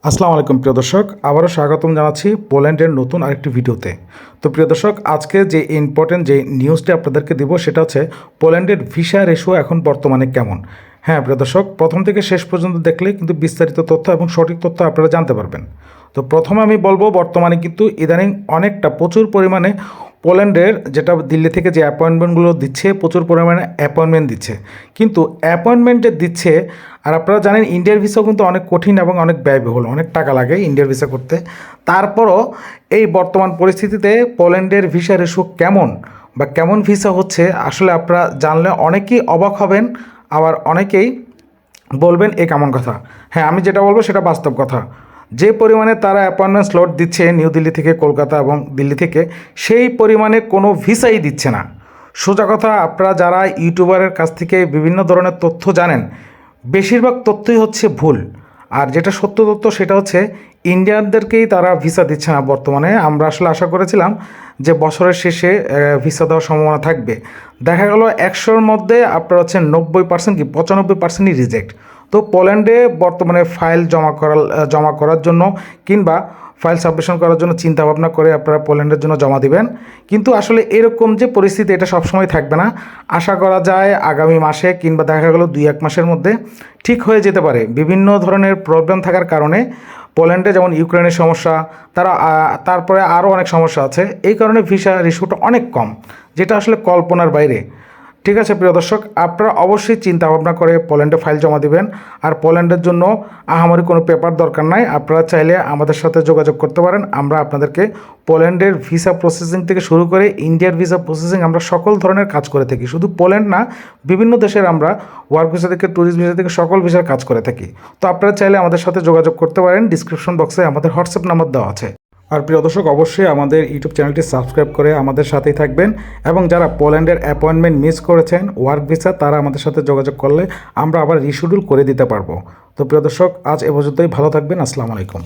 আসসালামু আলাইকুম প্রিয় দর্শক, আবারও স্বাগতম জানাচ্ছি পোল্যান্ডের নতুন আরেকটি ভিডিওতে। তো প্রিয় দর্শক, আজকে যে ইম্পর্টেন্ট যে নিউজটি আপনাদেরকে দিব সেটা হচ্ছে পোল্যান্ডের ভিসা রেশিও এখন বর্তমানে কেমন। হ্যাঁ প্রিয় দর্শক, প্রথম থেকে শেষ পর্যন্ত দেখলে কিন্তু বিস্তারিত তথ্য এবং সঠিক তথ্য আপনারা জানতে পারবেন। তো প্রথমে আমি বলবো, বর্তমানে কিন্তু ইদানিং অনেকটা প্রচুর পরিমাণে পোল্যান্ডের যেটা দিল্লি থেকে যে অ্যাপয়েন্টমেন্টগুলো দিচ্ছে, প্রচুর পরিমাণে অ্যাপয়েন্টমেন্ট দিচ্ছে। কিন্তু অ্যাপয়েন্টমেন্ট যে দিচ্ছে, আর আপনারা জানেন ইন্ডিয়ার ভিসাও কিন্তু অনেক কঠিন এবং অনেক ব্যয়বহুল, অনেক টাকা লাগে ইন্ডিয়ার ভিসা করতে। তারপরও এই বর্তমান পরিস্থিতিতে পোল্যান্ডের ভিসা রেশিও কেমন বা কেমন ভিসা হচ্ছে, আসলে আপনারা জানলে অনেকেই অবাক হবেন, আবার অনেকেই বলবেন এ কেমন কথা। হ্যাঁ, আমি যেটা বলবো সেটা বাস্তব কথা। যে পরিমাণে তারা অ্যাপয়েন্টমেন্ট স্লট দিচ্ছে নিউ দিল্লি থেকে কলকাতা এবং দিল্লি থেকে, সেই পরিমাণে কোনো ভিসাই দিচ্ছে না। সোজা কথা, আপনারা যারা ইউটিউবারের কাছ থেকে বিভিন্ন ধরনের তথ্য জানেন, বেশিরভাগ তথ্যই হচ্ছে ভুল। আর যেটা সত্য তথ্য সেটা হচ্ছে ইন্ডিয়ানদেরকেই তারা ভিসা দিচ্ছে না বর্তমানে। আমরা আসলে আশা করেছিলাম যে বছরের শেষে ভিসা দেওয়ার সম্ভাবনা থাকবে। দেখা গেল 100-র মধ্যে আপনার হচ্ছে 90% কি 95%ই রিজেক্ট। তো পোল্যান্ডে বর্তমানে ফাইল জমা করার জন্য কিংবা ফাইল সাবমিশন করার জন্য চিন্তা ভাবনা করে আপনারা পোল্যান্ডের জন্য জমা দিবেন। কিন্তু আসলে এরকম যে পরিস্থিতি, এটা সবসময় থাকবে না। আশা করা যায় আগামী মাসে কিংবা দেখা গেল 2-1 মাসের মধ্যে ঠিক হয়ে যেতে পারে। বিভিন্ন ধরনের প্রবলেম থাকার কারণে পোল্যান্ডে, যেমন ইউক্রেনের সমস্যা, তারপরে আরও অনেক সমস্যা আছে, এই কারণে ভিসা রেশিওটা অনেক কম, যেটা আসলে কল্পনার বাইরে। ঠিক আছে প্রিয় দর্শক, আপনারা অবশ্যই চিন্তা ভাবনা করে পোল্যান্ডে ফাইল জমা দিবেন। আর পোল্যান্ডের জন্য আহামরি কোনো পেপার দরকার নাই, আপনারা চাইলে আমাদের সাথে যোগাযোগ করতে পারেন। আমরা আপনাদেরকে পোল্যান্ডের ভিসা প্রসেসিং থেকে শুরু করে ইন্ডিয়ার ভিসা প্রসেসিং, আমরা সকল ধরনের কাজ করে থাকি। শুধু পোল্যান্ড না, বিভিন্ন দেশের আমরা ওয়ার্ক ভিসা থেকে ট্যুরিস্ট ভিসা থেকে সকল ভিসার কাজ করে থাকি। তো আপনারা চাইলে আমাদের সাথে যোগাযোগ করতে পারেন। ডিসক্রিপশন বক্সে আমাদের হোয়াটসঅ্যাপ নাম্বার দেওয়া আছে। আর প্রিয় দর্শক, অবশ্যই আমাদের ইউটিউব চ্যানেলটি সাবস্ক্রাইব করে আমাদের সাথেই থাকবেন। এবং যারা পোল্যান্ডের অ্যাপয়েন্টমেন্ট মিস করেছেন ওয়ার্ক ভিসা, তারা আমাদের সাথে যোগাযোগ করলে আমরা আবার রিশিডিউল করে দিতে পারবো। তো প্রিয় দর্শক, আজ এ পর্যন্তই। ভালো থাকবেন। আসসালামু আলাইকুম।